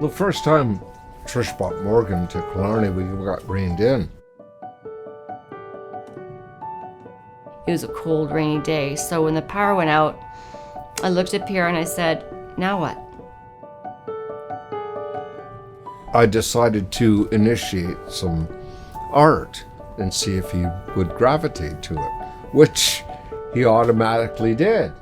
The first time Trish brought Morgan to Killarney, we got rained in. It was a cold, rainy day, so when the power went out, I looked at Pierre and I said, now what? I decided to initiate some art and see if he would gravitate to it, which he automatically did.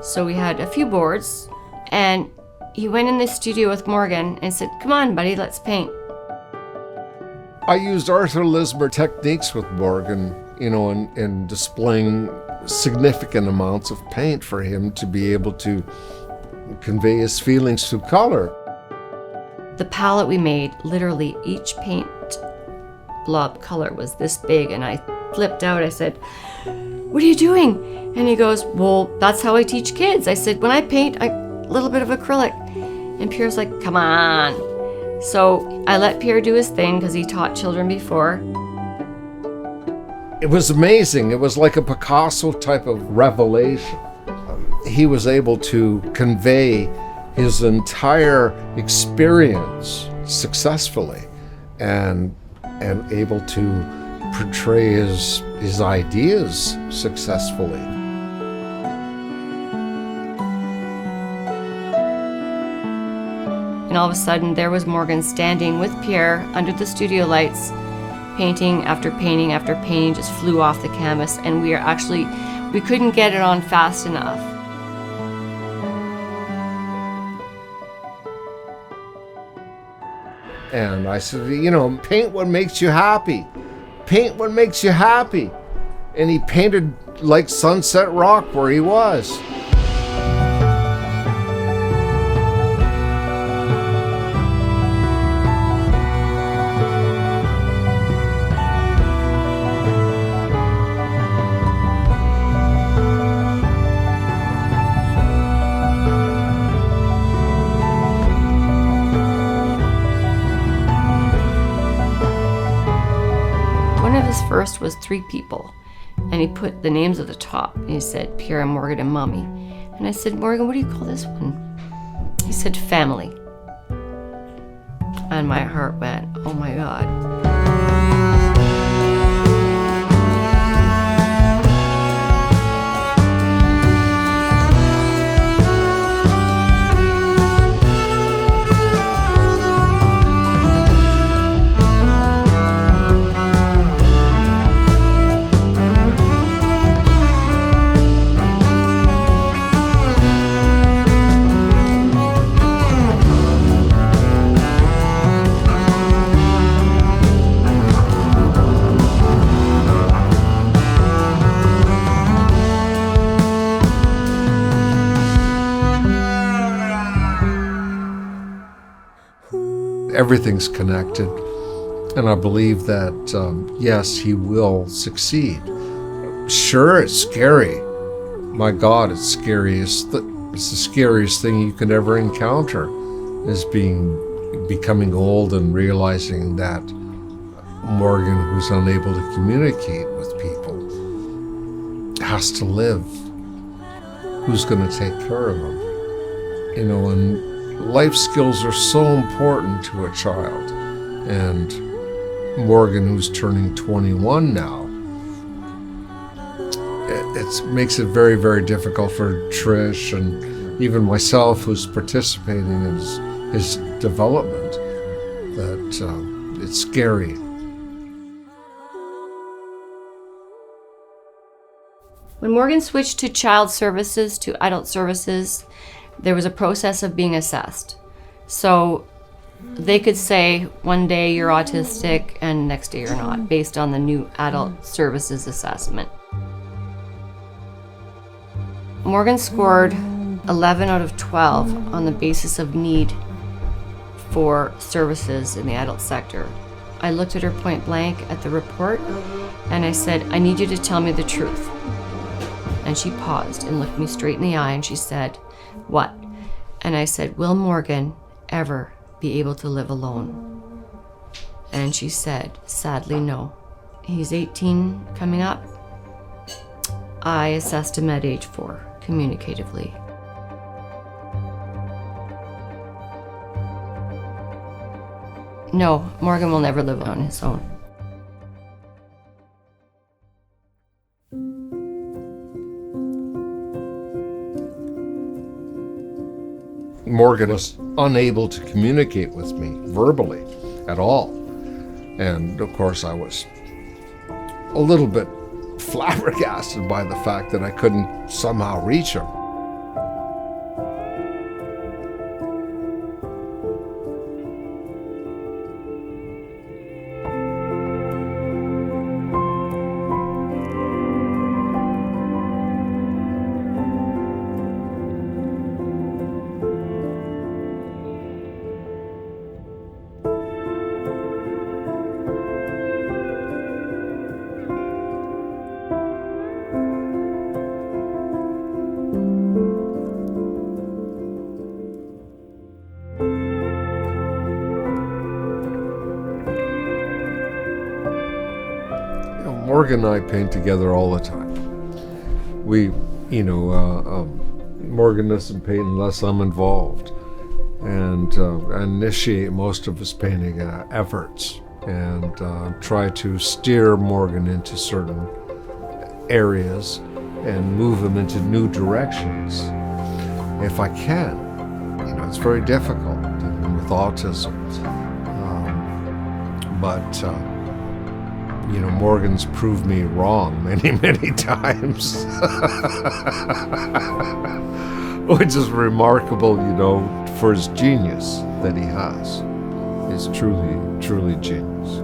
So we had a few boards, and he went in the studio with Morgan and said, come on, buddy, let's paint. I used Arthur Lismer techniques with Morgan, in displaying significant amounts of paint for him to be able to convey his feelings through color. The palette we made, literally each paint blob color was this big, and I flipped out. I said, what are you doing? And he goes, well, that's how I teach kids. I said, when I paint, a little bit of acrylic. And Pierre's like, come on. So I let Pierre do his thing because he taught children before. It was amazing. It was like a Picasso type of revelation. He was able to convey his entire experience successfully and able to portray his ideas successfully. And all of a sudden, there was Morgan standing with Pierre under the studio lights, painting after painting after painting just flew off the canvas, and we couldn't get it on fast enough. And I said, paint what makes you happy. Paint what makes you happy. And he painted like Sunset Rock where he was. First was 3 people, and he put the names at the top, and he said Pierre and Morgan and Mommy. And I said, Morgan, what do you call this one? He said family. And my heart went, oh my God. Everything's connected, and I believe that, yes, he will succeed. Sure, it's scary. My God, it's scary. It's the scariest thing you can ever encounter, is becoming old and realizing that Morgan, who's unable to communicate with people, has to live. Who's going to take care of him? And life skills are so important to a child. And Morgan, who's turning 21 now, it makes it very, very difficult for Trish and even myself, who's participating in his development, that it's scary. When Morgan switched to child services to adult services, there was a process of being assessed. So they could say one day you're autistic and next day you're not, based on the new adult services assessment. Morgan scored 11 out of 12 on the basis of need for services in the adult sector. I looked at her point blank at the report and I said, I need you to tell me the truth. And she paused and looked me straight in the eye and she said, what? And I said, will Morgan ever be able to live alone? And she said, sadly, no. He's 18 coming up. I assessed him at age 4, communicatively. No, Morgan will never live on his own. Morgan was unable to communicate with me verbally at all. And of course I was a little bit flabbergasted by the fact that I couldn't somehow reach him. Morgan and I paint together all the time. We, Morgan doesn't paint unless I'm involved, and I initiate most of his painting efforts and try to steer Morgan into certain areas and move him into new directions if I can. It's very difficult dealing with autism, but Morgan's proved me wrong many, many times, which is remarkable, for his genius that he has. He's truly, truly genius.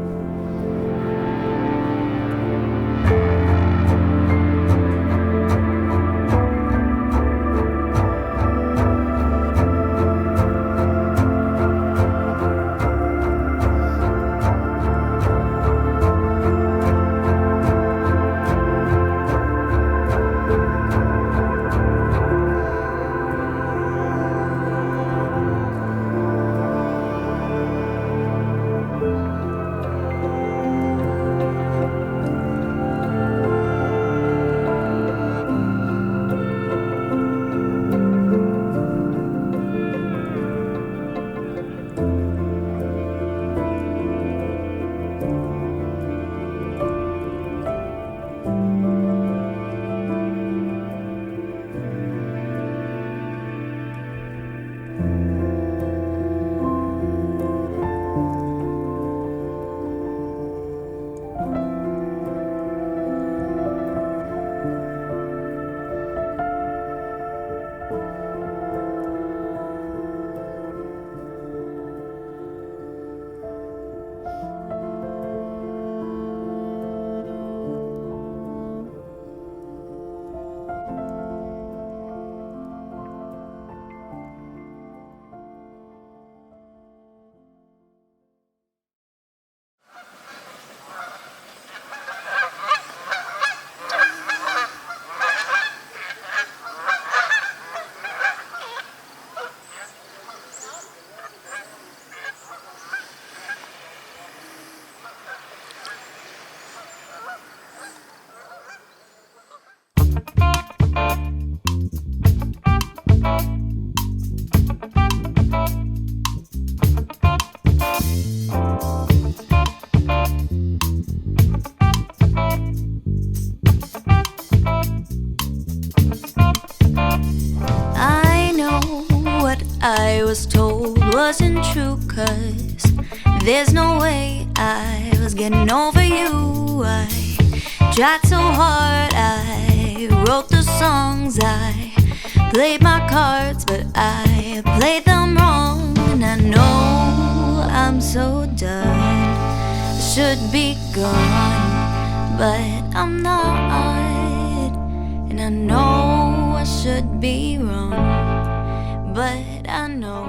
I was told wasn't true, 'cause there's no way I was getting over you. I tried so hard, I wrote the songs, I played my cards, but I played them wrong. And I know I'm so done, I should be gone, but I'm not. And I know I should be wrong, but I know